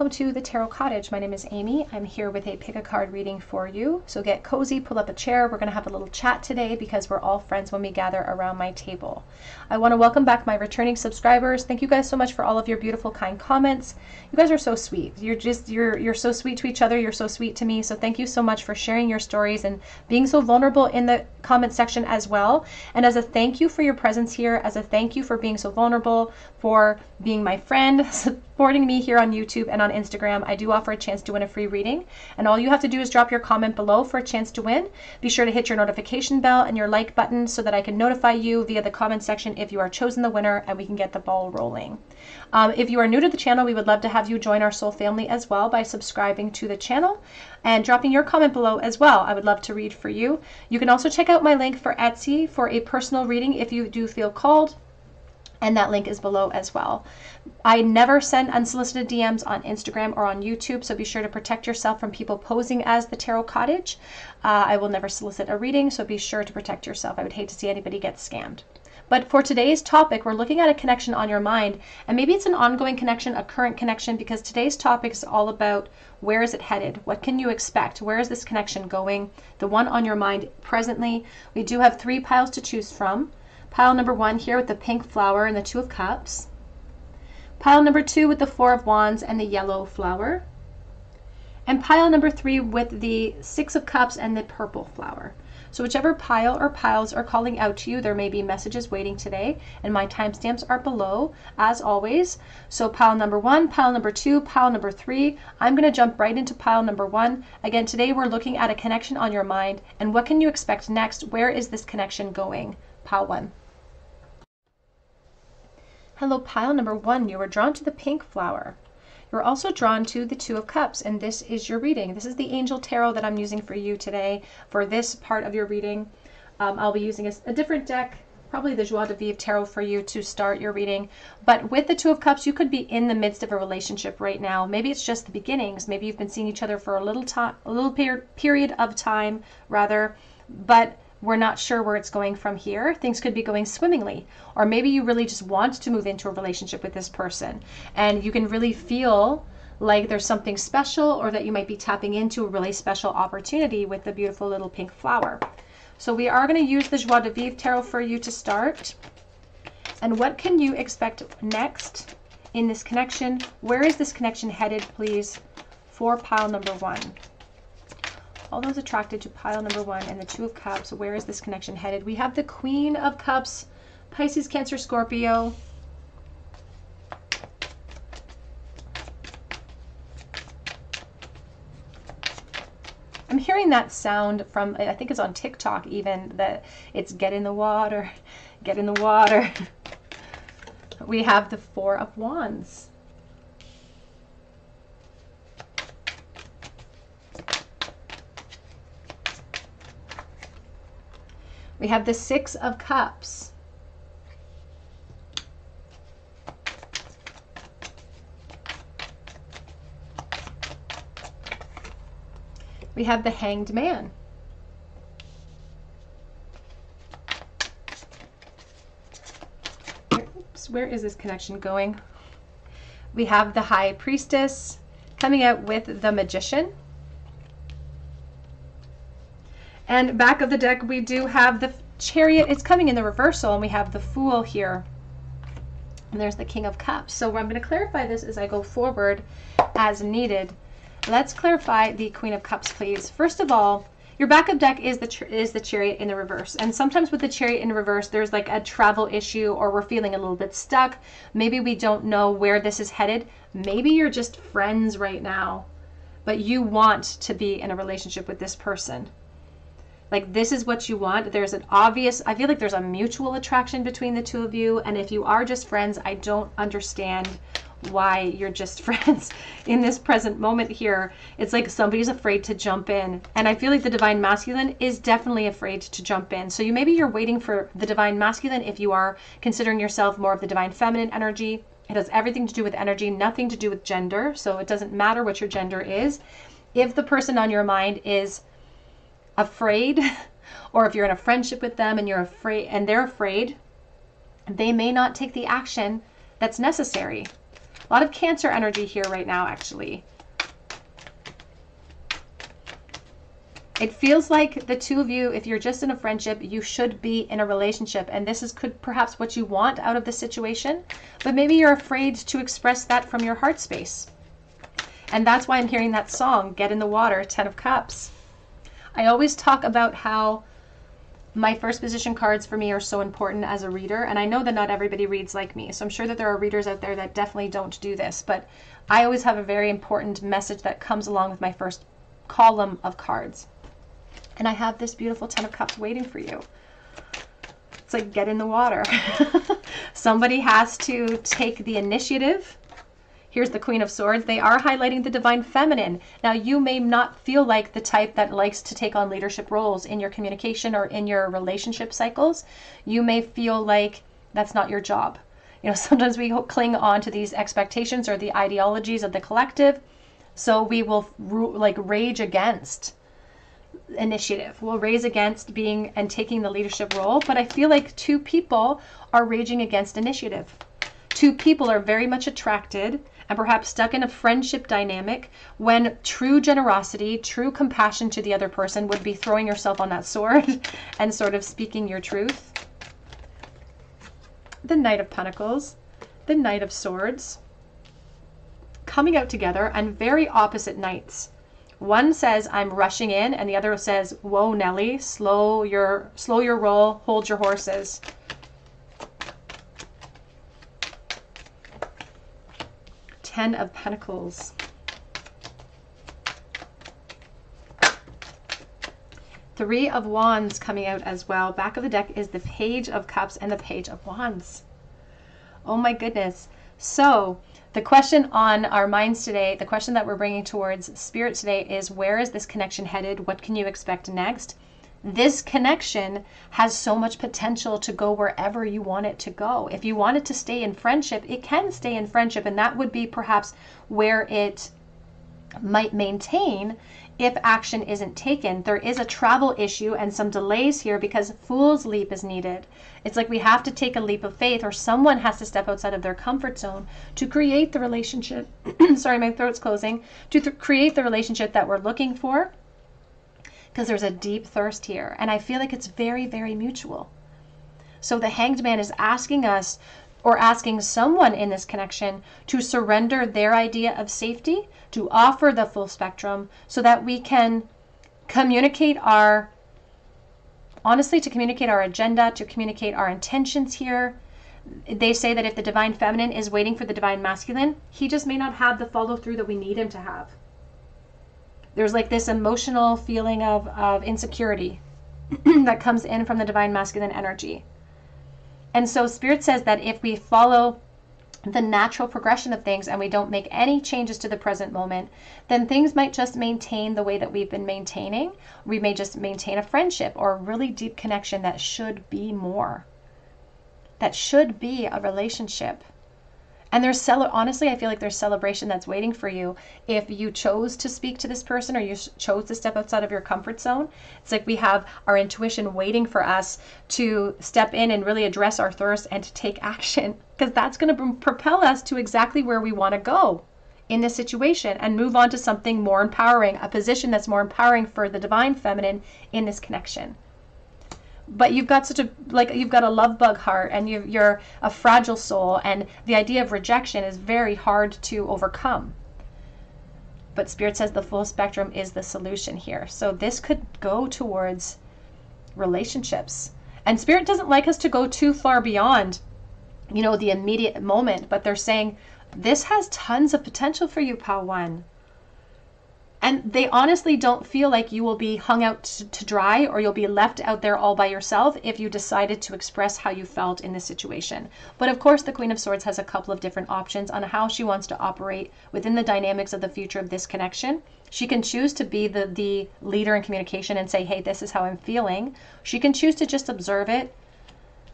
welcome to the Tarot Cottage. My name is Amy. I'm here with a pick a card reading for you. So get cozy, pull up a chair. We're going to have a little chat today because we're all friends when we gather around my table. I want to welcome back my returning subscribers. Thank you guys so much for all of your beautiful, kind comments. You guys are so sweet. You're so sweet to each other. You're so sweet to me. So thank you so much for sharing your stories and being so vulnerable in the comment section as well. And as a thank you for your presence here, as a thank you for being so vulnerable, for being my friend, supporting me here on YouTube and on Instagram, I do offer a chance to win a free reading. And all you have to do is drop your comment below for a chance to win. Be sure to hit your notification bell and your like button so that I can notify you via the comment section if you are chosen the winner and we can get the ball rolling. If you are new to the channel, we would love to have you join our soul family as well by subscribing to the channel and dropping your comment below as well. I would love to read for you. You can also check out my link for Etsy for a personal reading if you do feel called. And that link is below as well. I never send unsolicited DMs on Instagram or on YouTube, so be sure to protect yourself from people posing as the Tarot Cottage. I will never solicit a reading, so be sure to protect yourself. I would hate to see anybody get scammed. But for today's topic, we're looking at a connection on your mind, and maybe it's an ongoing connection, a current connection, because today's topic is all about where is it headed? What can you expect? Where is this connection going? The one on your mind presently. We do have 3 piles to choose from. Pile number 1 here with the pink flower and the 2 of Cups. Pile number 2 with the 4 of Wands and the yellow flower. And pile number 3 with the 6 of Cups and the purple flower. So whichever pile or piles are calling out to you, there may be messages waiting today, and my timestamps are below as always. So pile number 1, pile number 2, pile number 3. I'm going to jump right into pile number 1. Again, today we're looking at a connection on your mind, and what can you expect next? Where is this connection going? Pile 1. Hello, pile number 1. You were drawn to the pink flower. You're also drawn to the 2 of Cups, and this is your reading. This is the Angel Tarot that I'm using for you today for this part of your reading. I'll be using a different deck, probably the Joie de Vivre Tarot for you to start your reading. But with the 2 of Cups, you could be in the midst of a relationship right now. Maybe it's just the beginnings. Maybe you've been seeing each other for a little period of time, rather, but we're not sure where it's going from here. Things could be going swimmingly. Or maybe you really just want to move into a relationship with this person and you can really feel like there's something special, or that you might be tapping into a really special opportunity with the beautiful little pink flower. So we are going to use the Joie de Vivre Tarot for you to start. And what can you expect next in this connection? Where is this connection headed, please, for pile number 1? All those attracted to pile number 1 and the 2 of Cups, where is this connection headed? We have the Queen of Cups, Pisces, Cancer, Scorpio. I'm hearing that sound from, I think it's on TikTok even, that it's get in the water, get in the water. We have the 4 of Wands. We have the 6 of Cups. We have the Hanged Man. Oops, where is this connection going? We have the High Priestess coming out with the Magician. And back of the deck, we do have the Chariot. It's coming in the reversal, and we have the Fool here. And there's the King of Cups. So I'm going to clarify this as I go forward as needed. Let's clarify the Queen of Cups, please. First of all, your backup deck is the Chariot in the reverse. And sometimes with the Chariot in reverse, there's like a travel issue, or we're feeling a little bit stuck. Maybe we don't know where this is headed. Maybe you're just friends right now, but you want to be in a relationship with this person. Like, this is what you want. There's an obvious, I feel like there's a mutual attraction between the 2 of you. And if you are just friends, I don't understand why you're just friends in this present moment here. It's like somebody's afraid to jump in. And I feel like the Divine Masculine is definitely afraid to jump in. So maybe you're waiting for the Divine Masculine if you are considering yourself more of the Divine Feminine energy. It has everything to do with energy, nothing to do with gender. So it doesn't matter what your gender is. If the person on your mind is afraid, or if you're in a friendship with them and you're afraid and they're afraid, they may not take the action that's necessary. A lot of Cancer energy here right now, actually. It feels like the two of you, if you're just in a friendship, you should be in a relationship. And this is perhaps what you want out of the situation. But maybe you're afraid to express that from your heart space. And that's why I'm hearing that song, Get in the Water, 10 of Cups. I always talk about how my first position cards for me are so important as a reader. And I know that not everybody reads like me. So I'm sure that there are readers out there that definitely don't do this. But I always have a very important message that comes along with my first column of cards. And I have this beautiful 10 of Cups waiting for you. It's like, get in the water. Somebody has to take the initiative. Here's the Queen of Swords. They are highlighting the Divine Feminine. Now, you may not feel like the type that likes to take on leadership roles in your communication or in your relationship cycles. You may feel like that's not your job. You know, sometimes we cling on to these expectations or the ideologies of the collective. So we will like rage against initiative. We'll raise against being and taking the leadership role. But I feel like two people are raging against initiative. Two people are very much attracted and perhaps stuck in a friendship dynamic when true generosity, true compassion to the other person would be throwing yourself on that sword and sort of speaking your truth. The Knight of Pentacles, the Knight of Swords, coming out together, and very opposite knights. One says, I'm rushing in, and the other says, whoa, Nelly, slow your roll, hold your horses. Ten of Pentacles. Three of Wands coming out as well. Back of the deck is the Page of Cups and the Page of Wands. Oh my goodness. So the question on our minds today, the question that we're bringing towards Spirit today is, where is this connection headed? What can you expect next? This connection has so much potential to go wherever you want it to go. If you want it to stay in friendship, it can stay in friendship, and that would be perhaps where it might maintain if action isn't taken. There is a travel issue and some delays here because Fool's Leap is needed. It's like we have to take a leap of faith, or someone has to step outside of their comfort zone to create the relationship. Sorry, my throat's closing. To create the relationship that we're looking for, because there's a deep thirst here. And I feel like it's very, very mutual. So the Hanged Man is asking us, or asking someone in this connection, to surrender their idea of safety, to offer the full spectrum, so that we can communicate honestly, to communicate our agenda, to communicate our intentions here. They say that if the Divine Feminine is waiting for the Divine Masculine, he just may not have the follow through that we need him to have. There's like this emotional feeling of insecurity that comes in from the Divine Masculine energy. And so Spirit says that if we follow the natural progression of things and we don't make any changes to the present moment, then things might just maintain the way that we've been maintaining. We may just maintain a friendship or a really deep connection that should be more. That should be a relationship. And there's honestly, I feel like there's celebration that's waiting for you if you chose to speak to this person, or you chose to step outside of your comfort zone. It's like we have our intuition waiting for us to step in and really address our thirst and to take action, because that's going to propel us to exactly where we want to go in this situation and move on to something more empowering, a position that's more empowering for the Divine Feminine in this connection. But you've got you've got a love bug heart, and you're a fragile soul, and the idea of rejection is very hard to overcome. But Spirit says the full spectrum is the solution here. So this could go towards relationships. And Spirit doesn't like us to go too far beyond, the immediate moment, but they're saying this has tons of potential for you, Pal One. And they honestly don't feel like you will be hung out to dry, or you'll be left out there all by yourself if you decided to express how you felt in this situation. But of course, the Queen of Swords has a couple of different options on how she wants to operate within the dynamics of the future of this connection. She can choose to be the leader in communication and say, hey, this is how I'm feeling. She can choose to just observe it.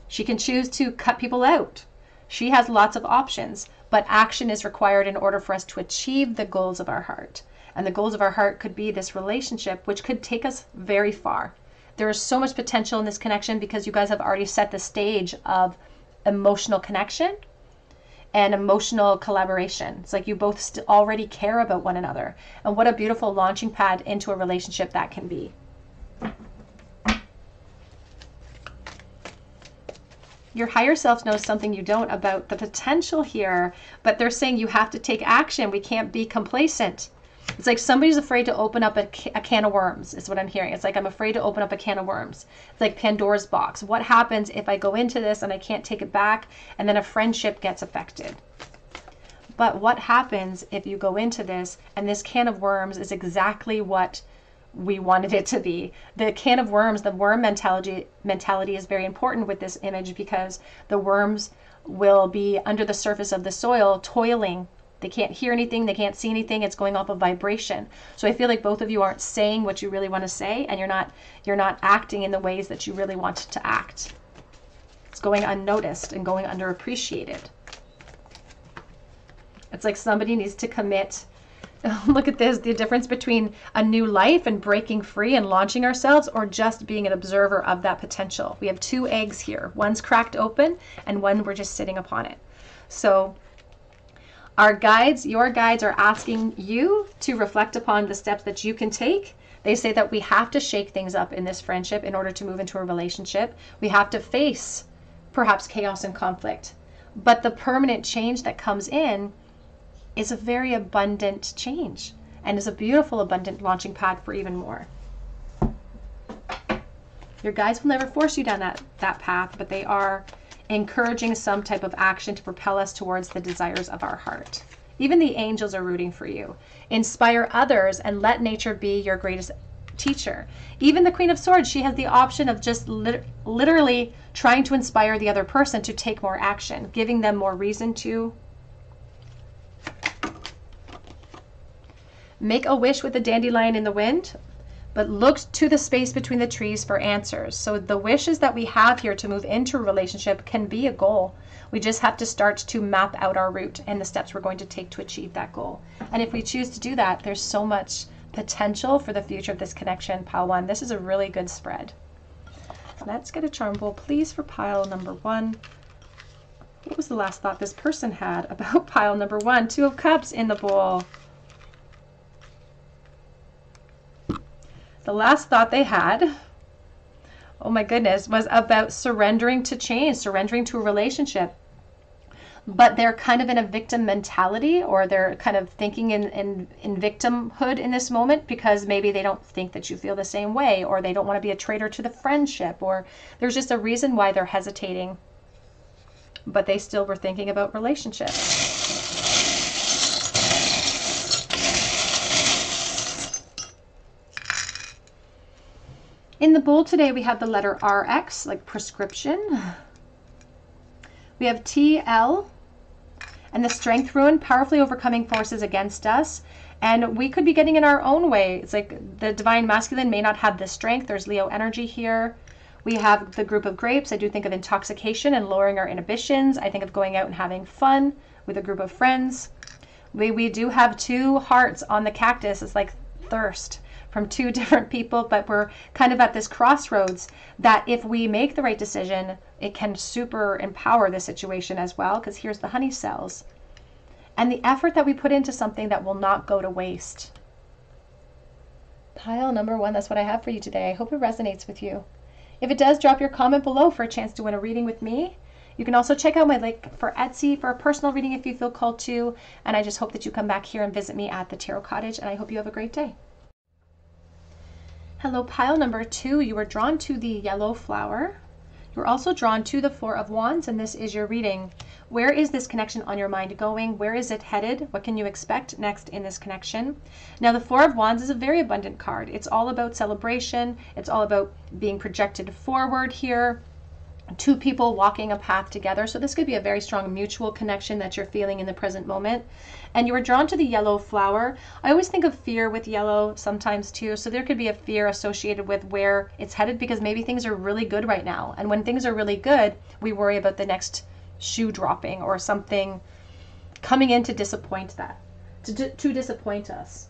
She can choose to cut people out. She has lots of options, but action is required in order for us to achieve the goals of our heart. And the goals of our heart could be this relationship, which could take us very far. There is so much potential in this connection because you guys have already set the stage of emotional connection. and emotional collaboration. It's like you both already care about one another. And what a beautiful launching pad into a relationship that can be. Your higher self knows something you don't about the potential here, but they're saying you have to take action. We can't be complacent. It's like somebody's afraid to open up a can of worms, is what I'm hearing. It's like I'm afraid to open up a can of worms. It's like Pandora's box. What happens if I go into this and I can't take it back, and then a friendship gets affected? But what happens if you go into this and this can of worms is exactly what we wanted it to be? The can of worms, the worm mentality is very important with this image, because the worms will be under the surface of the soil toiling. They can't hear anything, they can't see anything. It's going off of vibration. So I feel like both of you aren't saying what you really want to say, and you're not acting in the ways that you really want to act. It's going unnoticed and going underappreciated. It's like somebody needs to commit. Look at this, the difference between a new life and breaking free and launching ourselves, or just being an observer of that potential. We have two eggs here. One's cracked open and one we're just sitting upon it. So our guides, your guides, are asking you to reflect upon the steps that you can take. They say that we have to shake things up in this friendship in order to move into a relationship. We have to face perhaps chaos and conflict. But the permanent change that comes in is a very abundant change, and is a beautiful, abundant launching pad for even more. Your guides will never force you down that path, but they are encouraging some type of action to propel us towards the desires of our heart. Even the angels are rooting for you. Inspire others and let nature be your greatest teacher. Even the Queen of Swords, she has the option of just literally trying to inspire the other person to take more action, giving them more reason to. Make a wish with a dandelion in the wind, but look to the space between the trees for answers. So the wishes that we have here to move into a relationship can be a goal. We just have to start to map out our route and the steps we're going to take to achieve that goal. And if we choose to do that, there's so much potential for the future of this connection, pile one. This is a really good spread. Let's get a charm bowl, please, for pile number one. What was the last thought this person had about pile number one? Two of Cups in the bowl. The last thought they had, oh my goodness, was about surrendering to change, surrendering to a relationship. But they're kind of in a victim mentality, or they're kind of thinking in victimhood in this moment, because maybe they don't think that you feel the same way, or they don't want to be a traitor to the friendship, or there's just a reason why they're hesitating. But they still were thinking about relationships. In the bowl today, we have the letter RX, like prescription. We have TL and the Strength Rune, powerfully overcoming forces against us. And we could be getting in our own way. It's like the Divine Masculine may not have the strength. There's Leo energy here. We have the Group of Grapes. I do think of intoxication and lowering our inhibitions. I think of going out and having fun with a group of friends. We do have two hearts on the cactus. It's like thirst from two different people, but we're kind of at this crossroads that if we make the right decision, it can super empower the situation as well, because here's the honey cells. And the effort that we put into something that will not go to waste. Pile number one, that's what I have for you today. I hope it resonates with you. If it does, drop your comment below for a chance to win a reading with me. You can also check out my link for Etsy for a personal reading if you feel called to. And I just hope that you come back here and visit me at the Tarot Cottage, and I hope you have a great day. Hello, pile number two. You were drawn to the yellow flower. You were also drawn to the Four of Wands, and this is your reading. Where is this connection on your mind going? Where is it headed? What can you expect next in this connection? Now, the Four of Wands is a very abundant card. It's all about celebration. It's all about being projected forward here. Two people walking a path together. So this could be a very strong mutual connection that you're feeling in the present moment. And you were drawn to the yellow flower. I always think of fear with yellow sometimes too. So there could be a fear associated with where it's headed, because maybe things are really good right now. And when things are really good, we worry about the next shoe dropping or something coming in to disappoint to disappoint us.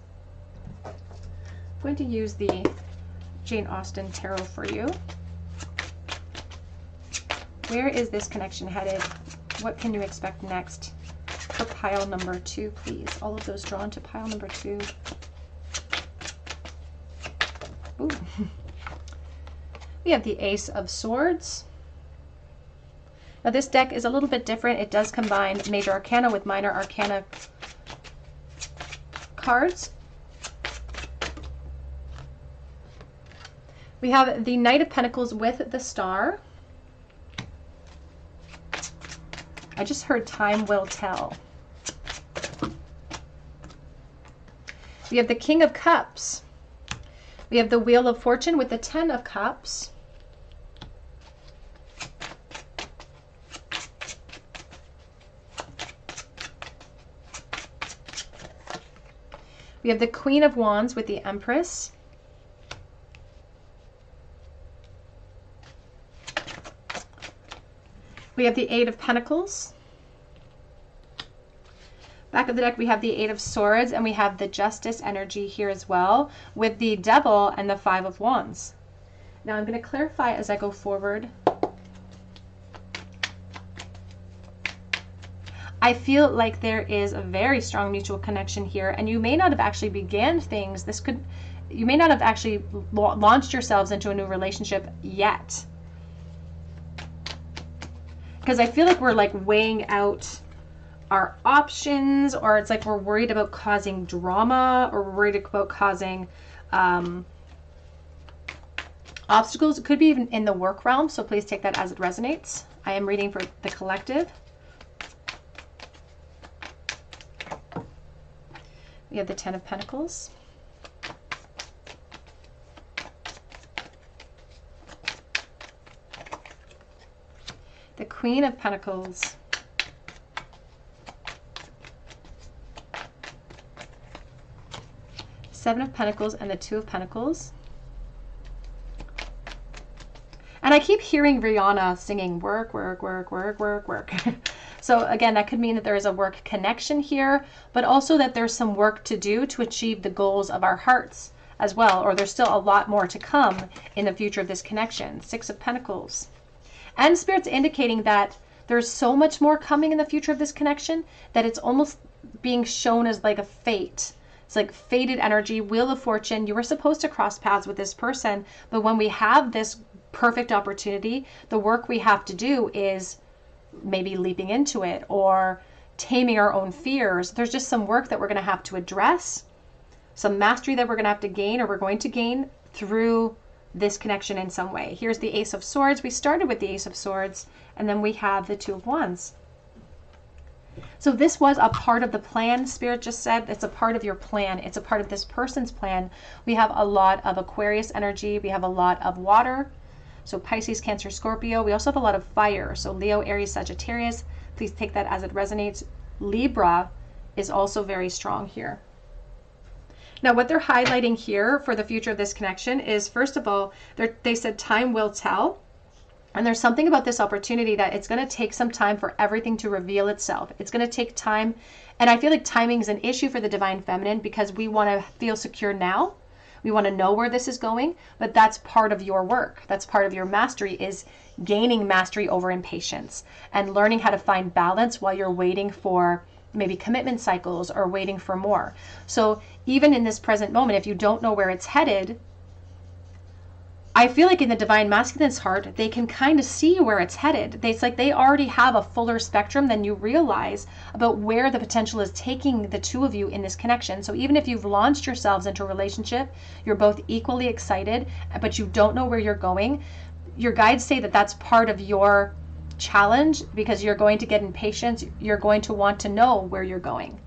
I'm going to use the Jane Austen Tarot for you. Where is this connection headed? What can you expect next? for pile number 2, please. All of those drawn to pile number 2. Ooh. We have the Ace of Swords. Now this deck is a little bit different. It does combine Major Arcana with Minor Arcana cards. We have the Knight of Pentacles with the Star. I just heard time will tell. We have the King of Cups. We have the Wheel of Fortune with the 10 of Cups. We have the Queen of Wands with the Empress. We have the Eight of Pentacles. Back of the deck, we have the Eight of Swords, and we have the Justice energy here as well, with the Devil and the Five of Wands. Now I'm going to clarify as I go forward. I feel like there is a very strong mutual connection here, and you may not have actually began things. You may not have actually launched yourselves into a new relationship yet. Because I feel like we're like weighing out our options, or it's like we're worried about causing drama, or we're worried about causing obstacles. It could be even in the work realm, so please take that as it resonates. I am reading for the collective. We have the Ten of Pentacles. The Queen of Pentacles. Seven of Pentacles and the Two of Pentacles. And I keep hearing Rihanna singing work, work, work, work, work, work. So again, that could mean that there is a work connection here, but also that there's some work to do to achieve the goals of our hearts as well, or there's still a lot more to come in the future of this connection. Six of Pentacles. And Spirit's indicating that there's so much more coming in the future of this connection that it's almost being shown as like a fate. It's like fated energy, Wheel of Fortune. You were supposed to cross paths with this person, but when we have this perfect opportunity, the work we have to do is maybe leaping into it or taming our own fears. There's just some work that we're going to have to address, some mastery that we're going to have to gain, or we're going to gain through this connection in some way. Here's the Ace of Swords. We started with the Ace of Swords, and then we have the Two of Wands. So this was a part of the plan. Spirit just said it's a part of your plan. It's a part of this person's plan. We have a lot of Aquarius energy. We have a lot of water. So Pisces, Cancer, Scorpio. We also have a lot of fire. So Leo, Aries, Sagittarius. Please take that as it resonates. Libra is also very strong here. Now, what they're highlighting here for the future of this connection is, first of all, they said time will tell. And there's something about this opportunity that it's going to take some time for everything to reveal itself. It's going to take time. And I feel like timing is an issue for the Divine Feminine because we want to feel secure now. We want to know where this is going, but that's part of your work. That's part of your mastery, is gaining mastery over impatience and learning how to find balance while you're waiting for maybe commitment cycles or waiting for more. So even in this present moment, if you don't know where it's headed, I feel like in the Divine Masculine's heart, they can kind of see where it's headed. It's like they already have a fuller spectrum than you realize about where the potential is taking the two of you in this connection. So even if you've launched yourselves into a relationship, you're both equally excited, but you don't know where you're going, your guides say that that's part of your challenge because you're going to get impatient. You're going to want to know where you're going.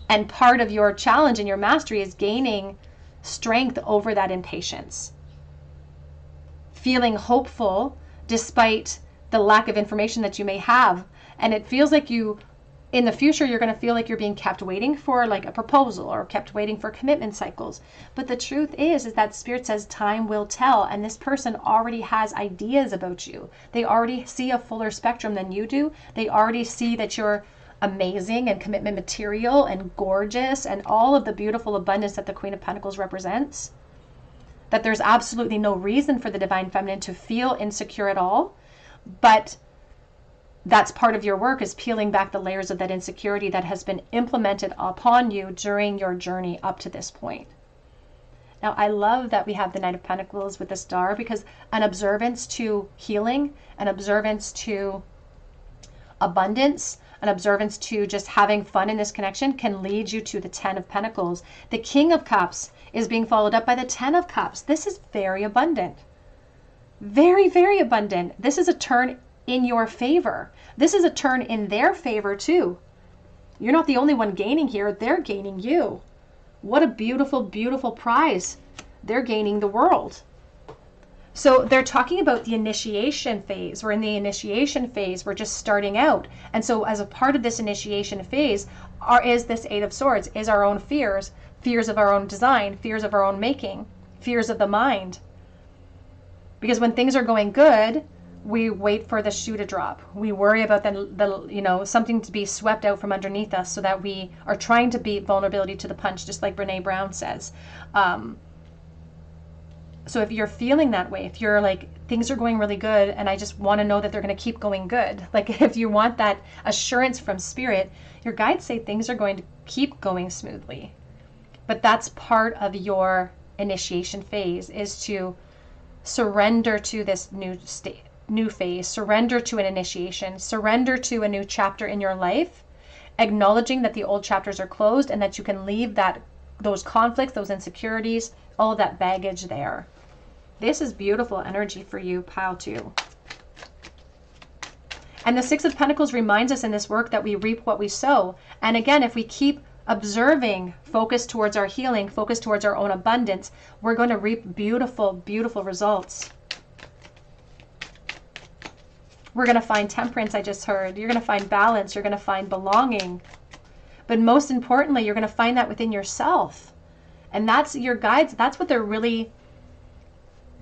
And part of your challenge and your mastery is gaining strength over that impatience. Feeling hopeful despite the lack of information that you may have. And it feels like you, in the future, you're going to feel like you're being kept waiting for like a proposal or kept waiting for commitment cycles. But the truth is that Spirit says time will tell, and this person already has ideas about you. They already see a fuller spectrum than you do. They already see that you're amazing and commitment material and gorgeous and all of the beautiful abundance that the Queen of Pentacles represents. That there's absolutely no reason for the Divine Feminine to feel insecure at all. But that's part of your work, is peeling back the layers of that insecurity that has been implemented upon you during your journey up to this point. Now, I love that we have the Knight of Pentacles with the Star, because an observance to healing, an observance to abundance, an observance to just having fun in this connection can lead you to the Ten of Pentacles. The King of Cups is being followed up by the Ten of Cups. This is very abundant. Very, very abundant. This is a turn in your favor. This is a turn in their favor too. You're not the only one gaining here. They're gaining you. What a beautiful, beautiful prize. They're gaining the world. So they're talking about the initiation phase. We're in the initiation phase. We're just starting out. And so as a part of this initiation phase is this Eight of Swords, is our own fears, fears of our own design, fears of our own making, fears of the mind. Because when things are going good, we wait for the shoe to drop. We worry about something to be swept out from underneath us, so that we are trying to beat vulnerability to the punch, just like Brene Brown says. So if you're feeling that way, if you're like, things are going really good and I just want to know that they're going to keep going good, like if you want that assurance from Spirit, your guides say things are going to keep going smoothly. But that's part of your initiation phase, is to surrender to this new phase, surrender to an initiation, surrender to a new chapter in your life, acknowledging that the old chapters are closed and that you can leave those conflicts, those insecurities, all of that baggage there. This is beautiful energy for you, pile 2. And the Six of Pentacles reminds us in this work that we reap what we sow. And again, if we keep observing, focus towards our healing, focus towards our own abundance, we're going to reap beautiful, beautiful results. We're going to find temperance, I just heard. You're going to find balance. You're going to find belonging. But most importantly, you're going to find that within yourself. And that's your guides. That's what they're really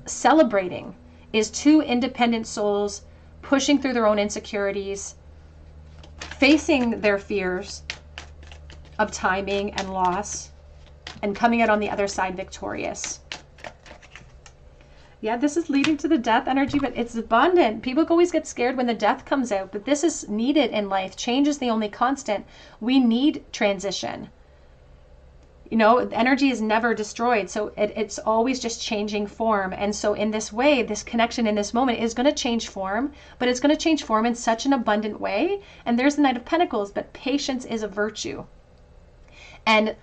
celebrating, is two independent souls pushing through their own insecurities, facing their fears of timing and loss, and coming out on the other side victorious. Yeah, this is leading to the death energy, but it's abundant. People always get scared when the death comes out, but this is needed in life. Change is the only constant. We need transition. You know, energy is never destroyed, so it's always just changing form. And so in this way, this connection in this moment is going to change form, but it's going to change form in such an abundant way. And there's the Knight of Pentacles, but patience is a virtue. And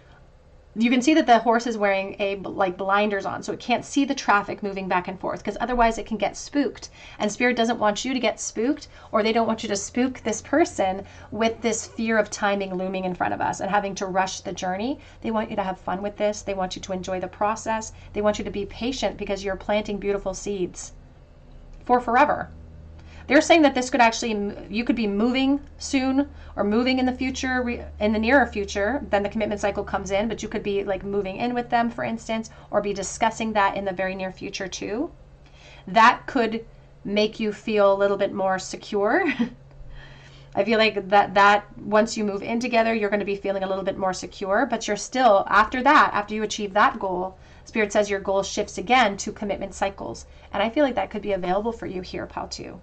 you can see that the horse is wearing like blinders on, so it can't see the traffic moving back and forth, because otherwise it can get spooked. And Spirit doesn't want you to get spooked, or they don't want you to spook this person with this fear of timing looming in front of us and having to rush the journey. They want you to have fun with this. They want you to enjoy the process. They want you to be patient, because you're planting beautiful seeds for forever. They're saying that this could actually, you could be moving soon, or moving in the future, in the nearer future. Then the commitment cycle comes in, but you could be like moving in with them, for instance, or be discussing that in the very near future too. That could make you feel a little bit more secure. I feel like that once you move in together, you're going to be feeling a little bit more secure, but you're still, after that, after you achieve that goal, Spirit says your goal shifts again to commitment cycles. And I feel like that could be available for you here, Pal 2.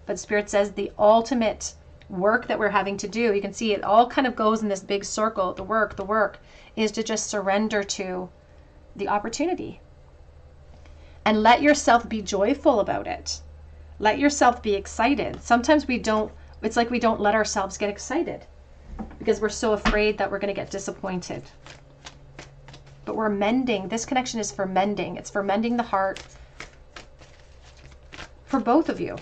But Spirit says the ultimate work that we're having to do, you can see it all kind of goes in this big circle. The work is to just surrender to the opportunity. And let yourself be joyful about it. Let yourself be excited. Sometimes it's like we don't let ourselves get excited, because we're so afraid that we're going to get disappointed. But we're mending. This connection is for mending. It's for mending the heart for both of you.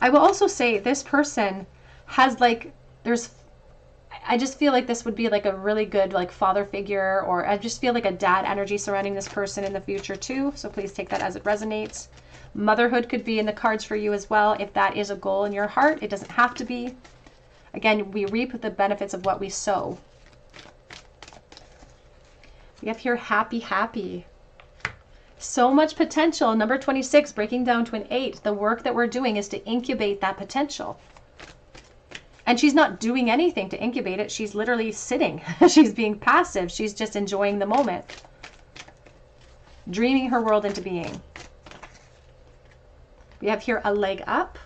I will also say this person has I just feel like this would be like a really good like father figure, or I just feel like a dad energy surrounding this person in the future too. So please take that as it resonates. Motherhood could be in the cards for you as well, if that is a goal in your heart. It doesn't have to be. Again, we reap the benefits of what we sow. We have here happy, happy. So much potential. Number 26, breaking down to an 8. The work that we're doing is to incubate that potential. And she's not doing anything to incubate it. She's literally sitting. She's being passive. She's just enjoying the moment. Dreaming her world into being. We have here a leg up.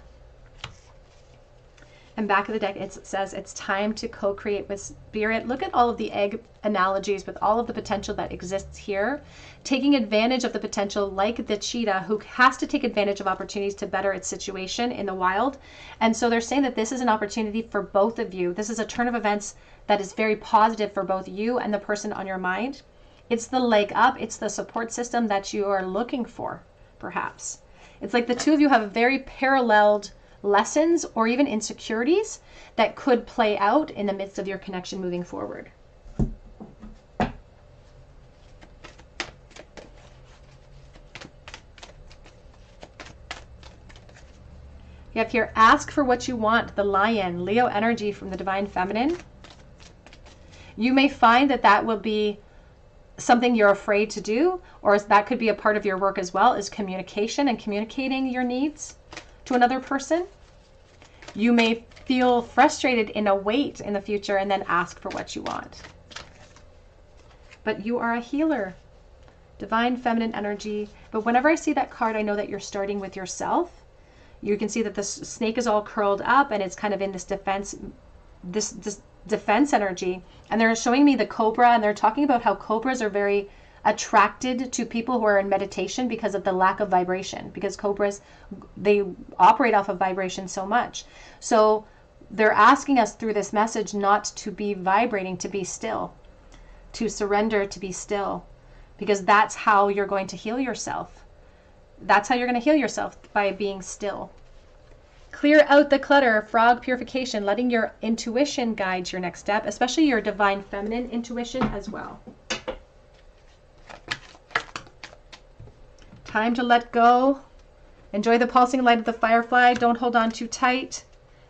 And back of the deck, it says it's time to co-create with spirit. Look at all of the egg analogies with all of the potential that exists here. Taking advantage of the potential, like the cheetah who has to take advantage of opportunities to better its situation in the wild. And so they're saying that this is an opportunity for both of you. This is a turn of events that is very positive for both you and the person on your mind. It's the leg up. It's the support system that you are looking for, perhaps. It's like the two of you have very paralleled lessons or even insecurities that could play out in the midst of your connection moving forward. You have here, ask for what you want, the lion, Leo energy from the divine feminine. You may find that that will be something you're afraid to do, or that could be a part of your work as well, is communication and communicating your needs to another person. You may feel frustrated in a wait in the future and then ask for what you want. But you are a healer, divine feminine energy. But whenever I see that card, I know that you're starting with yourself. You can see that the snake is all curled up and it's kind of in this defense, this defense energy. And they're showing me the cobra, and they're talking about how cobras are very attracted to people who are in meditation because of the lack of vibration, because cobras, they operate off of vibration so much. So they're asking us through this message not to be vibrating, to be still, to surrender, to be still, because that's how you're going to heal yourself. That's how you're going to heal yourself, by being still. Clear out the clutter, frog purification, letting your intuition guide your next step, especially your divine feminine intuition as well. Time to let go. Enjoy the pulsing light of the firefly. Don't hold on too tight.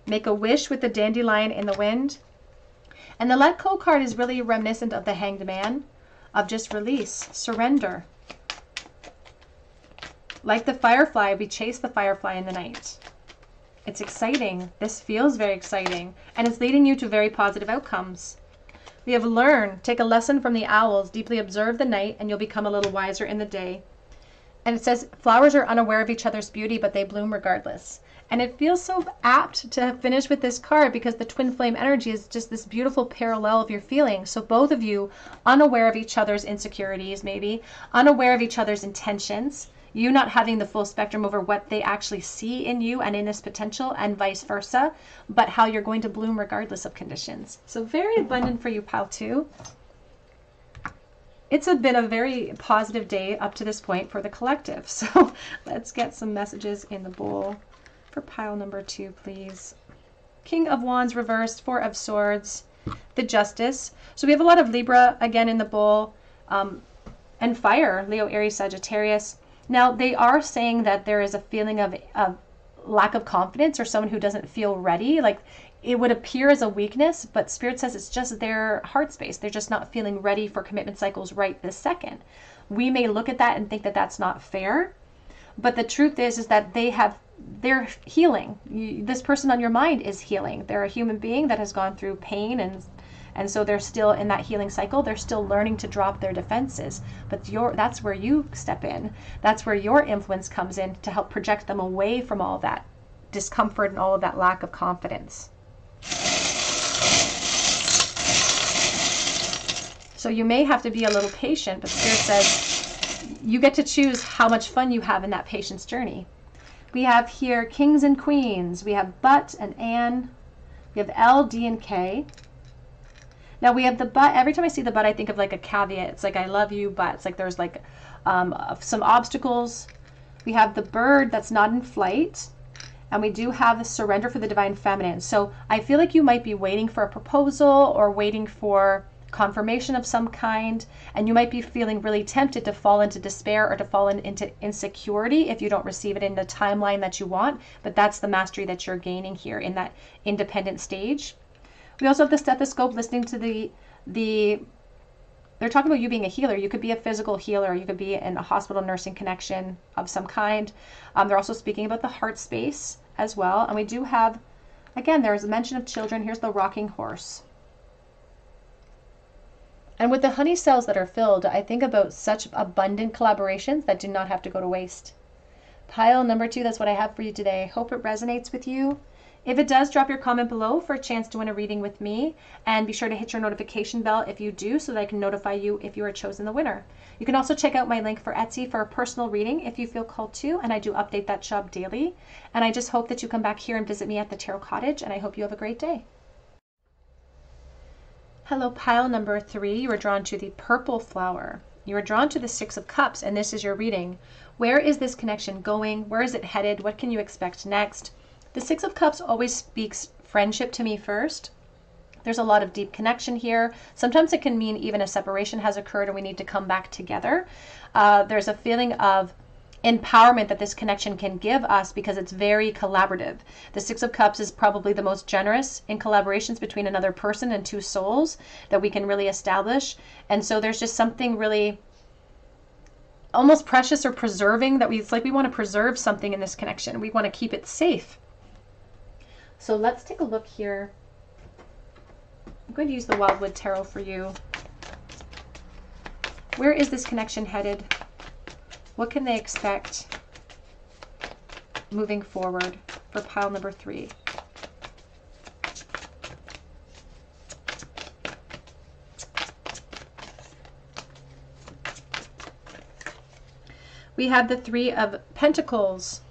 Make a wish with the dandelion in the wind. And the let go card is really reminiscent of the hanged man, of just release, surrender. Like the firefly, we chase the firefly in the night. It's exciting. This feels very exciting. And it's leading you to very positive outcomes. We have learn, take a lesson from the owls, deeply observe the night, and you'll become a little wiser in the day. And it says, flowers are unaware of each other's beauty, but they bloom regardless. And it feels so apt to finish with this card because the twin flame energy is just this beautiful parallel of your feelings. So both of you, unaware of each other's insecurities, maybe, unaware of each other's intentions, you not having the full spectrum over what they actually see in you and in this potential, and vice versa, but how you're going to bloom regardless of conditions. So very abundant for you, pile 2. It's been a very positive day up to this point for the collective. So let's get some messages in the bowl for pile number 2, please. King of Wands reversed, 4 of Swords, the Justice. So we have a lot of Libra again in the bowl, and fire, Leo, Aries, Sagittarius. Now, they are saying that there is a feeling of lack of confidence, or someone who doesn't feel ready. Like, it would appear as a weakness, but Spirit says it's just their heart space. They're just not feeling ready for commitment cycles right this second. We may look at that and think that that's not fair, but the truth is that they're healing. This person on your mind is healing. They're a human being that has gone through pain, and so they're still in that healing cycle. They're still learning to drop their defenses. But that's where you step in. That's where your influence comes in to help project them away from all that discomfort and all of that lack of confidence. So you may have to be a little patient, but Spirit says you get to choose how much fun you have in that patience journey. We have here Kings and Queens. We have But and Anne. We have L, D, and K. Now we have the but. Every time I see the but, I think of like a caveat. It's like, I love you, but it's like there's like some obstacles. We have the bird that's not in flight. And we do have the surrender for the divine feminine. So I feel like you might be waiting for a proposal or waiting for confirmation of some kind. And you might be feeling really tempted to fall into despair or to fall into insecurity if you don't receive it in the timeline that you want. But that's the mastery that you're gaining here in that independent stage. We also have the stethoscope, listening to they're talking about you being a healer. You could be a physical healer. You could be in a hospital nursing connection of some kind. They're also speaking about the heart space as well. And we do have, again, there's a mention of children. Here's the rocking horse. And with the honey cells that are filled, I think about such abundant collaborations that do not have to go to waste. Pile number 2, that's what I have for you today. Hope it resonates with you. If it does, drop your comment below for a chance to win a reading with me, and be sure to hit your notification bell if you do so that I can notify you if you are chosen the winner. You can also check out my link for Etsy for a personal reading if you feel called to, and I do update that shop daily. And I just hope that you come back here and visit me at the Tarot Cottage, and I hope you have a great day. Hello, pile number 3. You are drawn to the purple flower. You are drawn to the Six of Cups, and this is your reading. Where is this connection going? Where is it headed? What can you expect next? The Six of Cups always speaks friendship to me first. There's a lot of deep connection here. Sometimes it can mean even a separation has occurred and we need to come back together. There's a feeling of empowerment that this connection can give us because it's very collaborative. The Six of Cups is probably the most generous in collaborations between another person and two souls that we can really establish. And so there's just something really almost precious or preserving that it's like we want to preserve something in this connection. We want to keep it safe. So let's take a look here. I'm going to use the Wildwood Tarot for you. Where is this connection headed? What can they expect moving forward for pile number 3? We have the Three of Pentacles,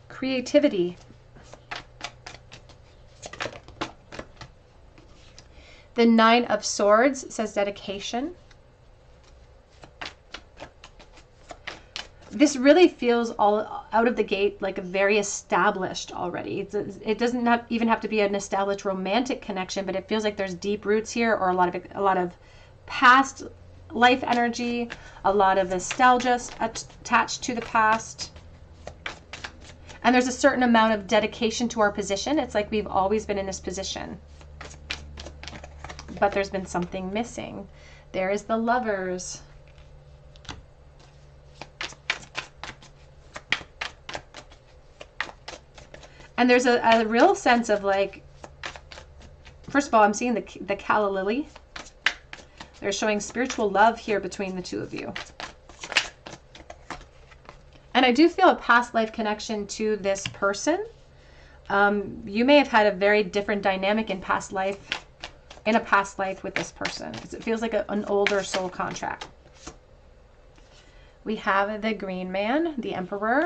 creativity. The Nine of Swords says dedication. This really feels all out of the gate like very established already. It doesn't even have to be an established romantic connection, but it feels like there's deep roots here, or a lot of past life energy, a lot of nostalgia attached to the past. And there's a certain amount of dedication to our position. It's like we've always been in this position, but there's been something missing. There is the Lovers. And there's a real sense of like, first of all, I'm seeing the calla lily. They're showing spiritual love here between the two of you. And I do feel a past life connection to this person. You may have had a very different dynamic in a past life with this person. It feels like an older soul contract. We have the Green Man, the Emperor,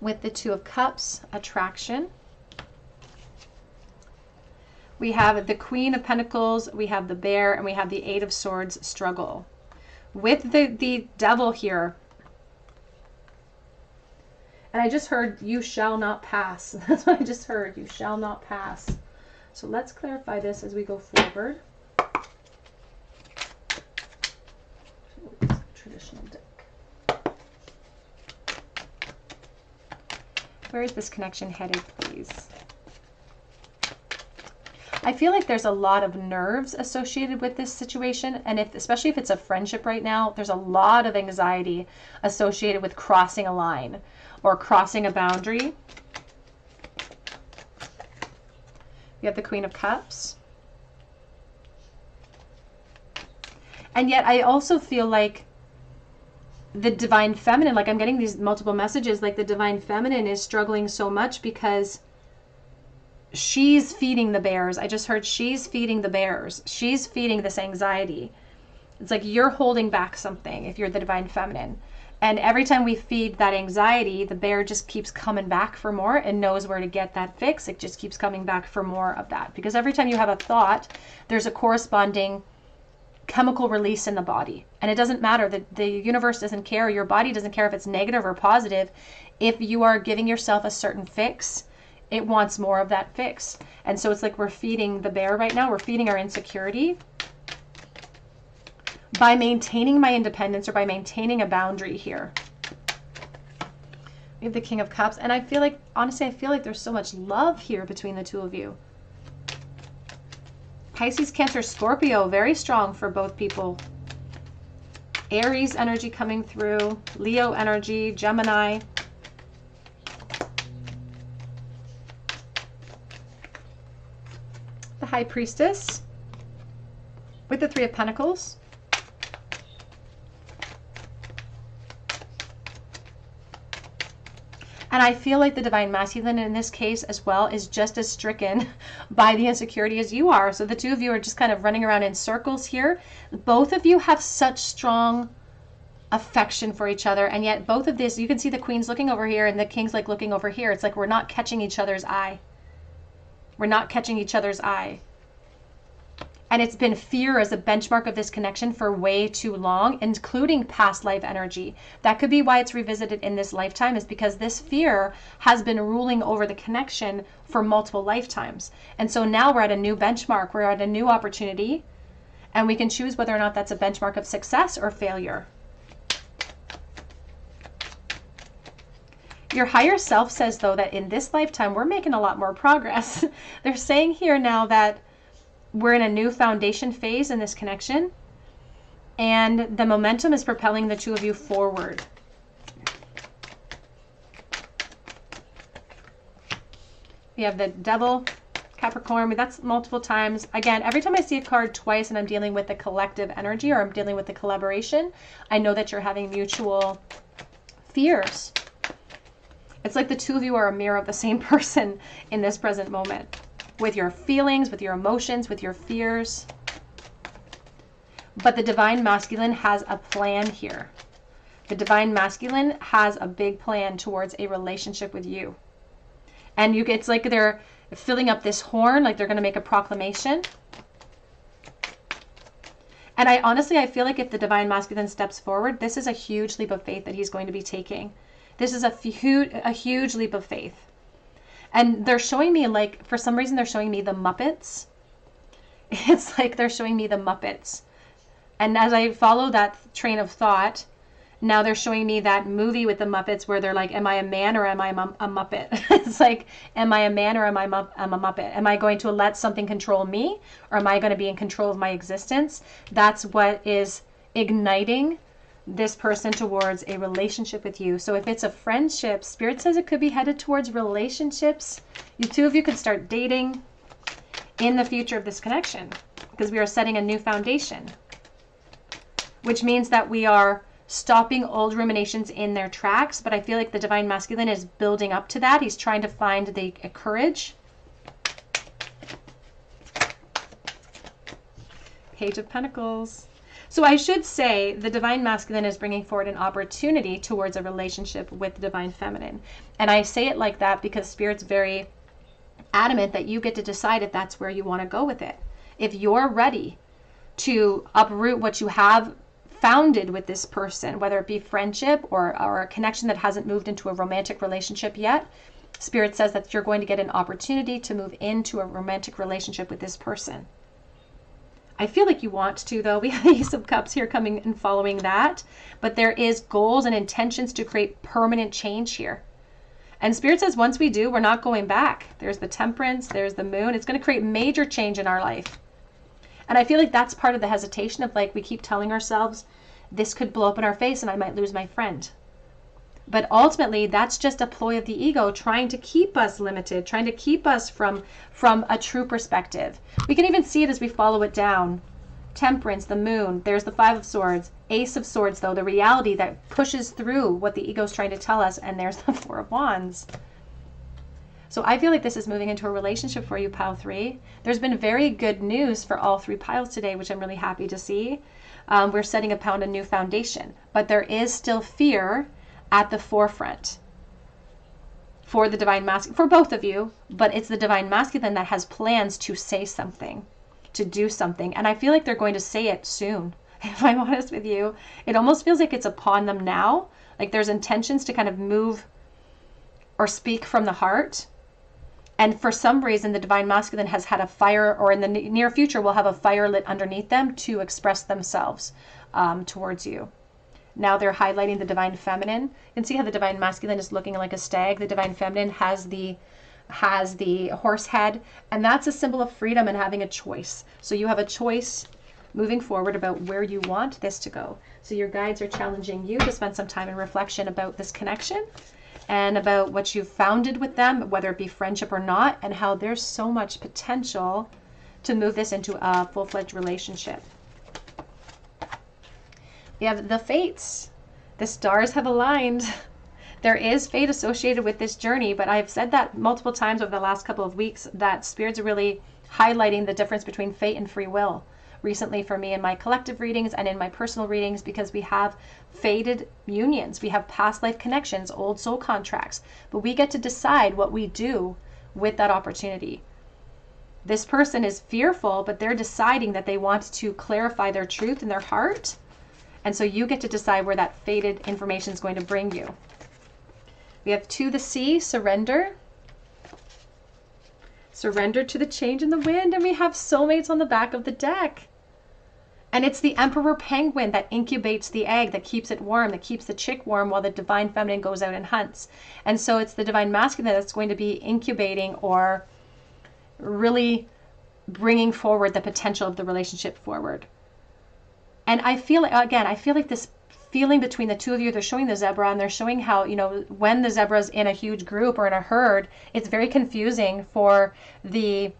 with the Two of Cups, attraction. We have the Queen of Pentacles, we have the Bear, and we have the Eight of Swords, struggle. With the Devil here. And I just heard, you shall not pass. That's what I just heard, you shall not pass. So let's clarify this as we go forward. Traditional deck. Where is this connection headed, please? I feel like there's a lot of nerves associated with this situation, and especially if it's a friendship right now, there's a lot of anxiety associated with crossing a line or crossing a boundary. We have the Queen of Cups. And yet I also feel like the Divine Feminine, like I'm getting these multiple messages, like the Divine Feminine is struggling so much because she's feeding the bears. I just heard she's feeding the bears. She's feeding this anxiety. It's like you're holding back something if you're the Divine Feminine. And every time we feed that anxiety, the bear just keeps coming back for more and knows where to get that fix. It just keeps coming back for more of that. Because every time you have a thought, there's a corresponding chemical release in the body. And it doesn't matter. The universe doesn't care. Your body doesn't care if it's negative or positive. If you are giving yourself a certain fix, it wants more of that fix. And so it's like we're feeding the bear right now. We're feeding our insecurity by maintaining my independence or by maintaining a boundary here. We have the King of Cups. And I feel like, honestly, I feel like there's so much love here between the two of you. Pisces, Cancer, Scorpio, very strong for both people. Aries energy coming through. Leo energy, Gemini. The High Priestess with the Three of Pentacles. And I feel like the divine masculine in this case as well is just as stricken by the insecurity as you are. So the two of you are just kind of running around in circles here. Both of you have such strong affection for each other, and yet both of this, you can see the queen's looking over here and the king's like looking over here. It's like we're not catching each other's eye. We're not catching each other's eye. And it's been fear as a benchmark of this connection for way too long, including past life energy. That could be why it's revisited in this lifetime, is because this fear has been ruling over the connection for multiple lifetimes. And so now we're at a new benchmark. We're at a new opportunity, and we can choose whether or not that's a benchmark of success or failure. Your higher self says, though, that in this lifetime, we're making a lot more progress. They're saying here now that we're in a new foundation phase in this connection, and the momentum is propelling the two of you forward. We have the Devil, Capricorn. That's multiple times. Again, every time I see a card twice and I'm dealing with the collective energy or I'm dealing with the collaboration, I know that you're having mutual fears. It's like the two of you are a mirror of the same person in this present moment, with your feelings, with your emotions, with your fears. But the divine masculine has a plan here. The divine masculine has a big plan towards a relationship with you. And it's like they're filling up this horn, like they're going to make a proclamation. And I feel like if the divine masculine steps forward, this is a huge leap of faith that he's going to be taking. This is a huge leap of faith. And they're showing me, like, for some reason, they're showing me the Muppets. It's like they're showing me the Muppets. And as I follow that train of thought, now they're showing me that movie with the Muppets where they're like, am I a man or am I a Muppet? It's like, am I a man or am I a Muppet? Am I going to let something control me, or am I going to be in control of my existence? That's what is igniting this person towards a relationship with you. So if it's a friendship, Spirit says it could be headed towards relationships. You two of you could start dating in the future of this connection, because we are setting a new foundation, which means that we are stopping old ruminations in their tracks. But I feel like the divine masculine is building up to that. He's trying to find the courage. Page of Pentacles. So I should say the divine masculine is bringing forward an opportunity towards a relationship with the divine feminine. And I say it like that because Spirit's very adamant that you get to decide if that's where you want to go with it. If you're ready to uproot what you have founded with this person, whether it be friendship or a connection that hasn't moved into a romantic relationship yet, Spirit says that you're going to get an opportunity to move into a romantic relationship with this person. I feel like you want to, though. We have the Ace of Cups here coming and following that. But there is goals and intentions to create permanent change here. And Spirit says once we do, we're not going back. There's the Temperance, there's the Moon. It's going to create major change in our life. And I feel like that's part of the hesitation of, like, we keep telling ourselves, this could blow up in our face and I might lose my friend. But ultimately, that's just a ploy of the ego trying to keep us limited, trying to keep us from a true perspective. We can even see it as we follow it down. Temperance, the Moon, there's the Five of Swords, Ace of Swords, though, the reality that pushes through what the ego is trying to tell us, and there's the Four of Wands. So I feel like this is moving into a relationship for you, Pile 3. There's been very good news for all three piles today, which I'm really happy to see. We're setting a new foundation, but there is still fear at the forefront for the divine masculine, for both of you, but it's the divine masculine that has plans to say something, to do something. And I feel like they're going to say it soon. If I'm honest with you, it almost feels like it's upon them now. Like there's intentions to kind of move or speak from the heart. And for some reason, the divine masculine has had a fire, or in the near future will have a fire lit underneath them to express themselves towards you. Now they're highlighting the divine feminine. You can see how the divine masculine is looking like a stag. The divine feminine has the horse head, and that's a symbol of freedom and having a choice. So you have a choice moving forward about where you want this to go. So your guides are challenging you to spend some time in reflection about this connection and about what you've founded with them, whether it be friendship or not, and how there's so much potential to move this into a full-fledged relationship. We have the Fates. The stars have aligned. There is fate associated with this journey, but I've said that multiple times over the last couple of weeks, that Spirit's really highlighting the difference between fate and free will recently for me in my collective readings and in my personal readings, because we have fated unions, we have past life connections, old soul contracts, but we get to decide what we do with that opportunity. This person is fearful, but they're deciding that they want to clarify their truth in their heart. And so you get to decide where that fated information is going to bring you. We have to the sea, surrender. Surrender to the change in the wind. And we have soulmates on the back of the deck. And it's the emperor penguin that incubates the egg, that keeps it warm, that keeps the chick warm while the divine feminine goes out and hunts. And so it's the divine masculine that's going to be incubating or really bringing forward the potential of the relationship forward. And I feel like this feeling between the two of you, they're showing the zebra and they're showing how, you know, when the zebra's in a huge group or in a herd, it's very confusing for the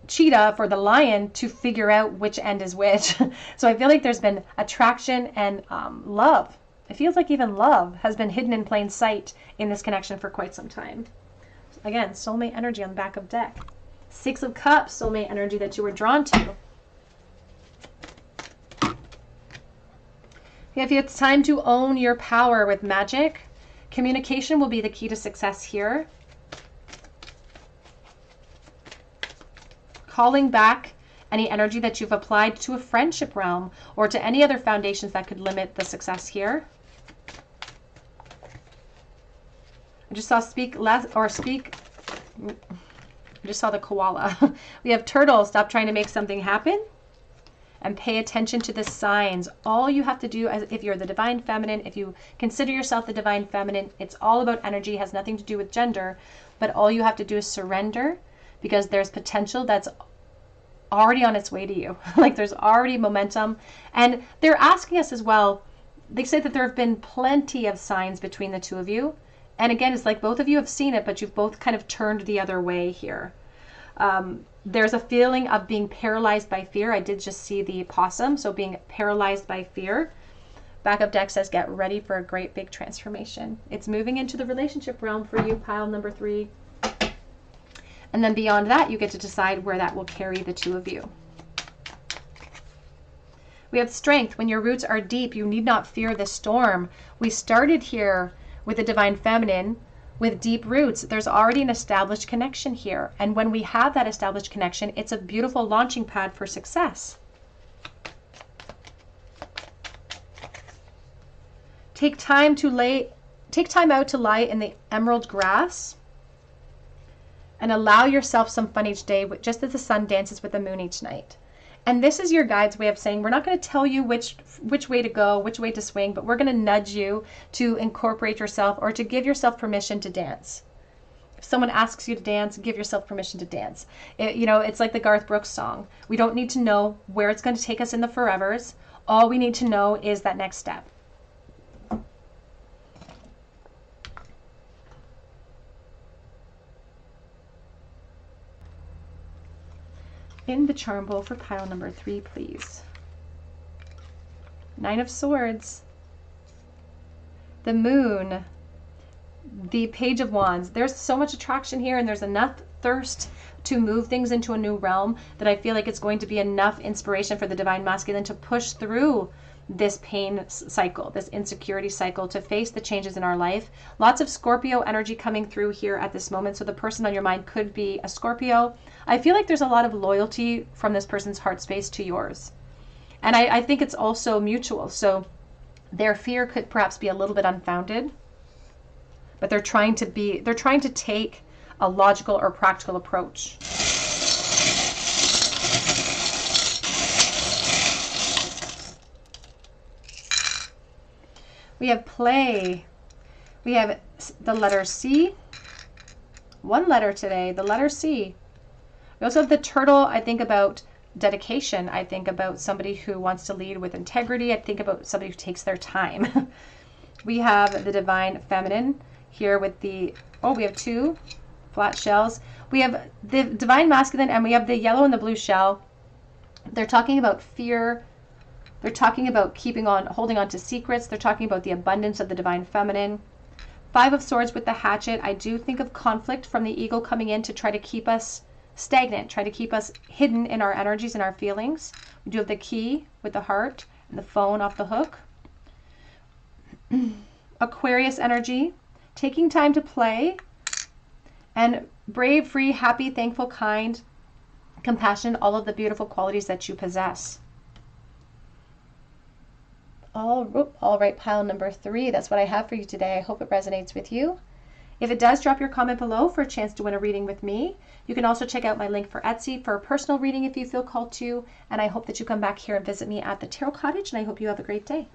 cheetah, for the lion to figure out which end is which. So I feel like there's been attraction and love. It feels like even love has been hidden in plain sight in this connection for quite some time. Again, soulmate energy on the back of deck. Six of Cups, soulmate energy that you were drawn to. If it's time to own your power with magic, communication will be the key to success here. Calling back any energy that you've applied to a friendship realm or to any other foundations that could limit the success here. I just saw speak less or speak. I just saw the koala. We have turtle, stop trying to make something happen. And pay attention to the signs. All you have to do, as if you're the divine feminine, if you consider yourself the divine feminine, it's all about energy, has nothing to do with gender, but all you have to do is surrender, because there's potential that's already on its way to you. Like there's already momentum. And they're asking us as well, they say that there have been plenty of signs between the two of you. And again, it's like both of you have seen it, but you've both kind of turned the other way here. There's a feeling of being paralyzed by fear. I did just see the possum, so being paralyzed by fear. Backup deck says get ready for a great big transformation. It's moving into the relationship realm for you, pile number 3. And then beyond that, you get to decide where that will carry the two of you. We have strength. When your roots are deep, you need not fear the storm. We started here with the divine feminine, with deep roots. There's already an established connection here. And when we have that established connection, it's a beautiful launching pad for success. Take time out to lie in the emerald grass and allow yourself some fun each day, just as the sun dances with the moon each night. And this is your guide's way of saying, we're not going to tell you which way to go, which way to swing, but we're going to nudge you to incorporate yourself or to give yourself permission to dance. If someone asks you to dance, give yourself permission to dance. It's like the Garth Brooks song. We don't need to know where it's going to take us in the forevers. All we need to know is that next step. In the charm bowl for pile number 3, please. 9 of Swords, the Moon, the Page of Wands. There's so much attraction here, and there's enough thirst to move things into a new realm that I feel like it's going to be enough inspiration for the divine masculine to push through this pain cycle, this insecurity cycle, to face the changes in our life. Lots of Scorpio energy coming through here at this moment. So the person on your mind could be a Scorpio. I feel like there's a lot of loyalty from this person's heart space to yours. And I think it's also mutual. So their fear could perhaps be a little bit unfounded, but they're trying to take a logical or practical approach. We have play. We have the letter C. One letter today, the letter C. We also have the turtle. I think about dedication. I think about somebody who wants to lead with integrity. I think about somebody who takes their time. We have the divine feminine here with the, we have 2 flat shells. We have the divine masculine and we have the yellow and the blue shell. They're talking about fear, They're talking about holding on to secrets. They're talking about the abundance of the divine feminine. Five of Swords with the hatchet. I do think of conflict from the ego coming in to try to keep us stagnant, try to keep us hidden in our energies and our feelings. We do have the key with the heart and the phone off the hook. Aquarius energy, taking time to play, and brave, free, happy, thankful, kind, compassionate, all of the beautiful qualities that you possess. All right, pile number 3. That's what I have for you today. I hope it resonates with you. If it does, drop your comment below for a chance to win a reading with me. You can also check out my link for Etsy for a personal reading if you feel called to. And I hope that you come back here and visit me at the Tarot Cottage. And I hope you have a great day.